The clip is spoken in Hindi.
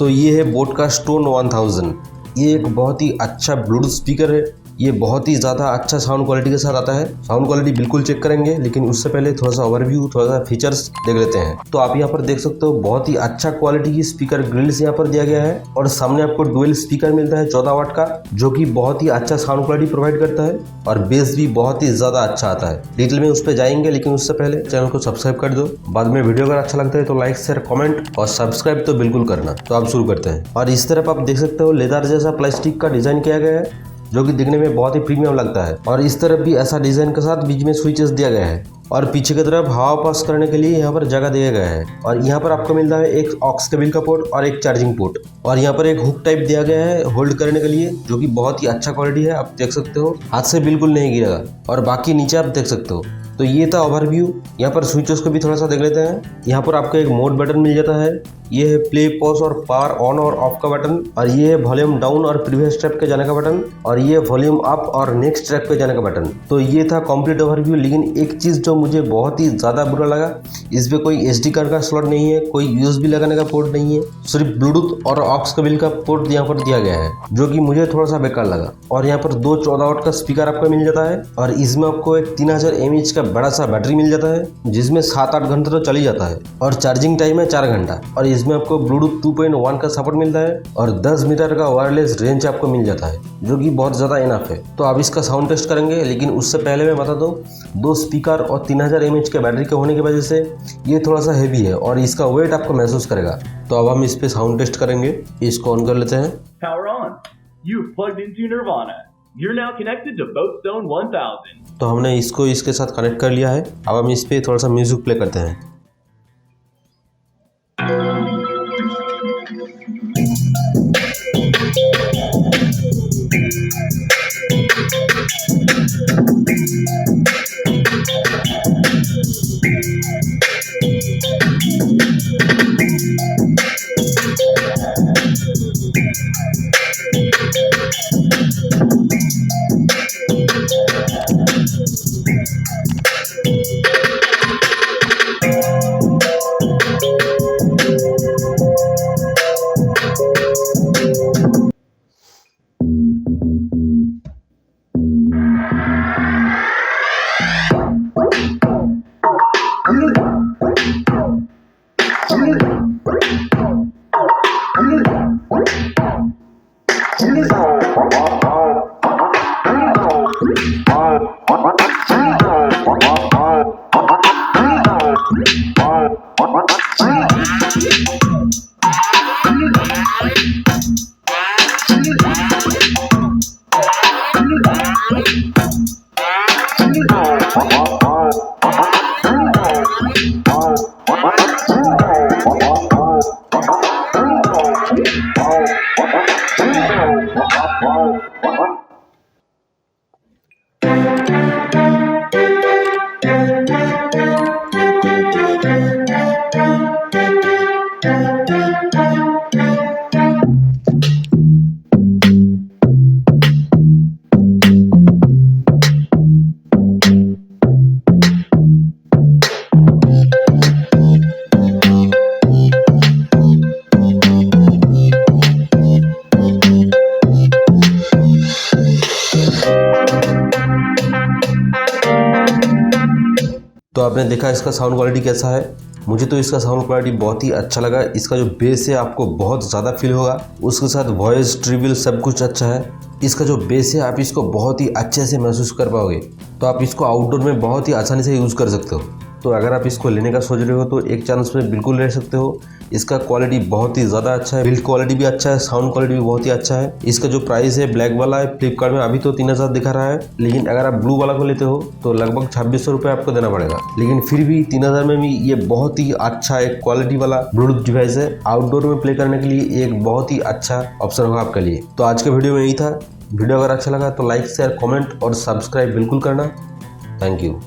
तो ये है बोट का स्टोन 1000। ये एक बहुत ही अच्छा ब्लूटूथ स्पीकर है। ये बहुत ही ज़्यादा अच्छा साउंड क्वालिटी के साथ आता है। साउंड क्वालिटी बिल्कुल चेक करेंगे, लेकिन उससे पहले थोड़ा सा ओवरव्यू, थोड़ा सा फीचर्स देख लेते हैं। तो आप यहाँ पर देख सकते हो बहुत ही अच्छा क्वालिटी की स्पीकर ग्रिल्स यहाँ पर दिया गया है और सामने आपको डुअल स्पीकर मिलता है 14 वाट का, जो कि बहुत ही अच्छा साउंड क्वालिटी प्रोवाइड करता है और बेस भी बहुत ही ज़्यादा अच्छा आता है। डिटेल में उस पर जाएंगे, लेकिन उससे पहले चैनल को सब्सक्राइब कर दो। बाद में वीडियो अगर अच्छा लगता है तो लाइक शेयर कमेंट और सब्सक्राइब तो बिल्कुल करना। तो आप शुरू करते हैं। और इस तरफ आप देख सकते हो लेदर जैसा प्लास्टिक का डिजाइन किया गया है, जो कि दिखने में बहुत ही प्रीमियम लगता है। और इस तरफ भी ऐसा डिजाइन के साथ बीच में स्विचेस दिया गया है और पीछे की तरफ हवा पास करने के लिए यहाँ पर जगह दिया गया है। और यहाँ पर आपको मिलता है एक ऑक्स केबल का पोर्ट और एक चार्जिंग पोर्ट, और यहाँ पर एक हुक टाइप दिया गया है होल्ड करने के लिए, जो कि बहुत ही अच्छा क्वालिटी है। आप देख सकते हो हाथ से बिल्कुल नहीं गिरेगा। और बाकी नीचे आप देख सकते हो। तो ये था ओवरव्यू। यहाँ पर स्विचेस को भी थोड़ा सा देख लेते हैं। यहाँ पर आपको एक मोड बटन मिल जाता है। ये है प्ले पॉज और पावर ऑन और ऑफ का बटन, और ये है वॉल्यूम डाउन और प्रीवियस स्टेप के जाने का बटन, और ये वॉल्यूम अप और नेक्स्ट स्टेप पे जाने का बटन। तो ये था कंप्लीट ओवरव्यू। लेकिन एक चीज़ जो मुझे बहुत ही ज़्यादा बुरा लगा, इसमें कोई SD कार्ड का स्लॉट नहीं है, कोई USB लगाने का पोर्ट नहीं है, सिर्फ ब्लूटूथ और ऑक्स केबल का पोर्ट यहाँ पर दिया गया है, जो कि मुझे थोड़ा सा बेकार लगा। और यहाँ पर दो 14 वाट का स्पीकर आपको मिल जाता है, और इसमें आपको एक 3000 mAh का बड़ा सा बैटरी मिल जाता है, जिसमें 7-8 घंटे तो चली जाता है, और चार्जिंग टाइम है 4 घंटा। और इसमें आपको ब्लूटूथ 2.1 का सपोर्ट मिलता है और 10 मीटर का वायरलेस रेंज आपको मिल जाता है, जो कि बहुत ज़्यादा इनफ है। तो अब इसका साउंड टेस्ट करेंगे, लेकिन उससे पहले मैं बता दूं, 2 स्पीकर और 3000 mAh के बैटरी के होने की वजह से ये थोड़ा सा हेवी है और इसका वेट आपको महसूस करेगा। तो अब हम इस पे साउंड टेस्ट करेंगे। इसको ऑन कर लेते हैं। Power on. You've plugged into Nirvana. You're now connected to Boatstone 1000. तो हमने इसको इसके साथ कनेक्ट कर लिया है। अब हम इस पे थोड़ा सा म्यूजिक प्ले करते हैं। तो आपने देखा इसका साउंड क्वालिटी कैसा है। मुझे तो इसका साउंड क्वालिटी बहुत ही अच्छा लगा। इसका जो बेस है आपको बहुत ज़्यादा फील होगा, उसके साथ वॉइस ट्रिबल सब कुछ अच्छा है। इसका जो बेस है आप इसको बहुत ही अच्छे से महसूस कर पाओगे। तो आप इसको आउटडोर में बहुत ही आसानी से यूज़ कर सकते हो। तो अगर आप इसको लेने का सोच रहे हो तो एक चांस में बिल्कुल ले सकते हो। इसका क्वालिटी बहुत ही ज़्यादा अच्छा है, बिल्ड क्वालिटी भी अच्छा है, साउंड क्वालिटी भी बहुत ही अच्छा है। इसका जो प्राइस है ब्लैक वाला है फ्लिपकार्ट में अभी तो 3000 दिखा रहा है, लेकिन अगर आप ब्लू वाला को लेते हो तो लगभग 2600 रुपये आपको देना पड़ेगा। लेकिन फिर भी 3000 में भी ये बहुत ही अच्छा एक क्वालिटी वाला ब्लूटूथ डिवाइस है। आउटडोर में प्ले करने के लिए एक बहुत ही अच्छा ऑप्शन होगा आपके लिए। तो आज के वीडियो में यही था। वीडियो अगर अच्छा लगा तो लाइक शेयर कमेंट और सब्सक्राइब बिल्कुल करना। Thank you.